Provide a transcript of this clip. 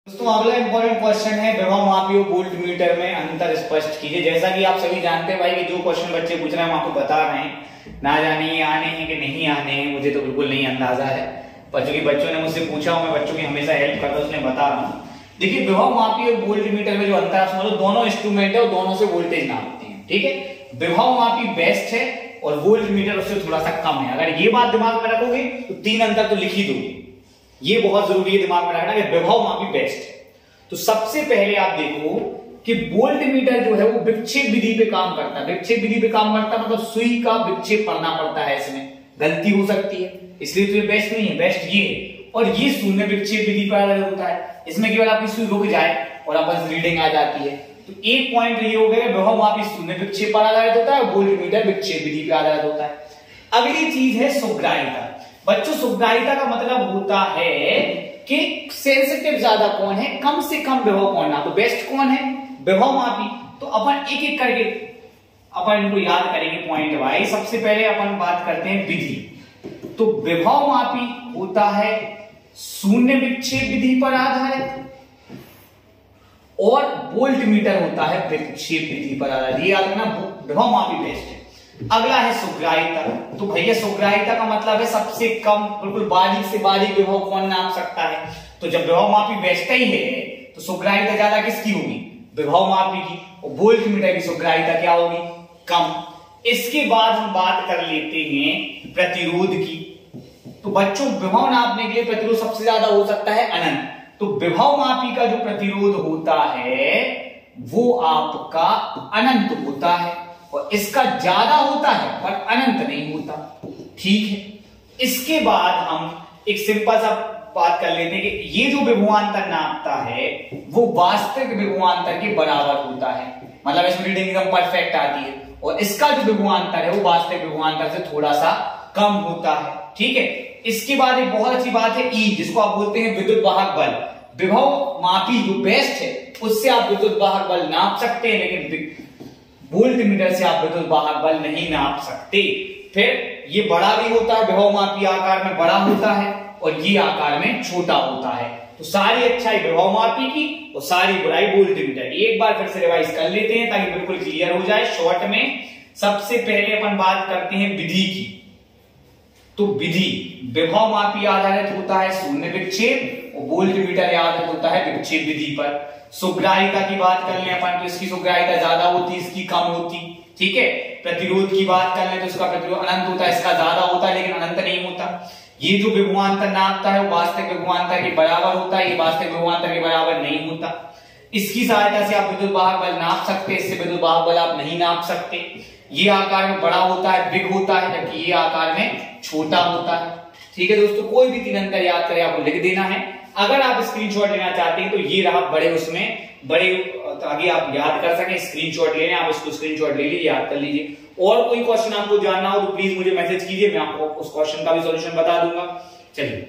दोस्तों अगला important question है विभव मापी और वोल्ट मीटर में अंतर स्पष्ट कीजिए। जैसा कि आप सभी जानते हैं भाई कि जो क्वेश्चन बच्चे पूछ रहे हैं हम आपको बता रहे हैं, ना जाने ये आने हैं कि नहीं आने हैं मुझे तो बिल्कुल नहीं अंदाजा है, पर चूंकि बच्चों ने मुझसे पूछा और मैं बच्चों की हमेशा हेल्प करता हूं इसलिए बता रहा हूँ। देखिए विभव मापी और वोल्ट मीटर में जो अंतर है समझो, दोनों इंस्ट्रूमेंट है और दोनों से वोल्टेज नापते हैं। ठीक है, विभव मापी बेस्ट है और वोल्ट मीटर उससे थोड़ा सा कम है। अगर ये बात दिमाग में रखोगे तो तीन अंतर तो लिख ही दोगे, ये बहुत जरूरी है दिमाग में रखना कि विभव मापी बेस्ट है। तो सबसे पहले आप देखो कि वोल्ट मीटर जो है वो विक्षेप विधि पे काम करता है। विक्षेप विधि पे काम करता है मतलब सुई का विक्षेप पढ़ना पड़ता है, इसमें गलती हो सकती है इसलिए तो ये बेस्ट नहीं है, बेस्ट ये है। और ये शून्य विक्षेप विधि पर आधारित होता है, इसमें केवल आपकी सुई रुक जाए और आपस रीडिंग आ जाती है। तो एक पॉइंट ये हो गया विभव मापी शून्य विक्षेप पर आधारित होता है, वोल्ट मीटर विक्षेप विधि पर आधारित होता है। अगली चीज है सुग्राह्यता। बच्चों सुग्राह्यता का मतलब होता है कि सेंसिटिव ज्यादा कौन है, कम से कम विभव कौन है। तो बेस्ट कौन है, विभव मापी। तो अपन एक एक करके अपन इनको याद करेंगे पॉइंट वाइज। सबसे पहले अपन बात करते हैं विधि। तो विभव मापी होता है शून्य विक्षेप विधि पर आधारित और वोल्ट मीटर होता है विक्षेप विधि पर आधारित। ये याद रखना, विभव मापी बेस्ट है। अगला है सुग्राह्यता। तो भैया सुग्राह्यता का मतलब है सबसे कम, बिल्कुल बारीक से बारीक विभव कौन नाप सकता है। तो जब विभव मापी बेस्ट ही है तो सुग्राह्यता ज्यादा किसकी होगी, विभव मापी की। और वोल्ट मीटर की सुग्राह्यता क्या होगी, कम। इसके बाद हम बात कर लेते हैं प्रतिरोध की। तो बच्चों विभव नापने के लिए प्रतिरोध सबसे ज्यादा हो सकता है अनंत। तो विभव मापी का जो प्रतिरोध होता है वो आपका अनंत होता है और इसका ज्यादा होता है पर अनंत नहीं होता। ठीक है, इसके बाद हम एक सिंपल सा बात कर लेते हैं कि ये जो विभवांतर नापता है वो वास्तविक विभवांतर के बराबर होता है, मतलब इसमें रीडिंग एकदम परफेक्ट आती है। और इसका जो विभवांतर है वो वास्तविक विभवांतर से थोड़ा सा कम होता है। ठीक है, इसके बाद एक बहुत अच्छी बात है ई, जिसको आप बोलते हैं विद्युत वाहक बल। विभव मापी जो बेस्ट है उससे आप विद्युत वाहक बल नाप सकते हैं, लेकिन वोल्ट मीटर से आप विद्युत वाहक बल नहीं नाप सकते। फिर ये बड़ा भी होता है, विभव मापी आकार में बड़ा होता है और ये आकार में छोटा होता है। तो सारी अच्छाई विभव मापी की और सारी बुराई वोल्ट मीटर की। एक बार फिर से रिवाइज कर लेते हैं ताकि बिल्कुल क्लियर हो जाए शॉर्ट में। सबसे पहले अपन बात करते हैं विधि की। तो विधि विभव मापी आधारित होता है शून्य विक्षेप और वोल्ट मीटर आधारित होता है विक्षेप विधि पर। सुग्राह्यता की बात कर लें अपन तो इसकी सुग्राह्यता ज्यादा होती, इसकी कम होती। ठीक है, प्रतिरोध की बात कर लें तो इसका प्रतिरोध अनंत होता है, इसका ज्यादा होता है लेकिन अनंत नहीं होता। ये जो विभवांतर नापता है वो वास्तविक विभवांतर के बराबर होता है, ये वास्तविक विभवांतर के बराबर नहीं होता। इसकी सहायता से आप विद्युत वाहक बल नाप सकते हैं, इससे विद्युत वाहक बल आप नहीं नाप सकते। ये आकार में बड़ा होता है, बिग होता है, जबकि ये आकार में छोटा होता है। ठीक है दोस्तों, कोई भी तीन अंतर याद करें आपको लिख देना है। अगर आप स्क्रीनशॉट लेना चाहते हैं तो ये रहा बड़े, उसमें बड़े ताकि आप याद कर सकें। स्क्रीनशॉट लेने आप इसको स्क्रीनशॉट ले लीजिए, याद कर लीजिए। और कोई क्वेश्चन आपको जानना हो तो प्लीज मुझे मैसेज कीजिए, मैं आपको उस क्वेश्चन का भी सॉल्यूशन बता दूंगा। चलिए।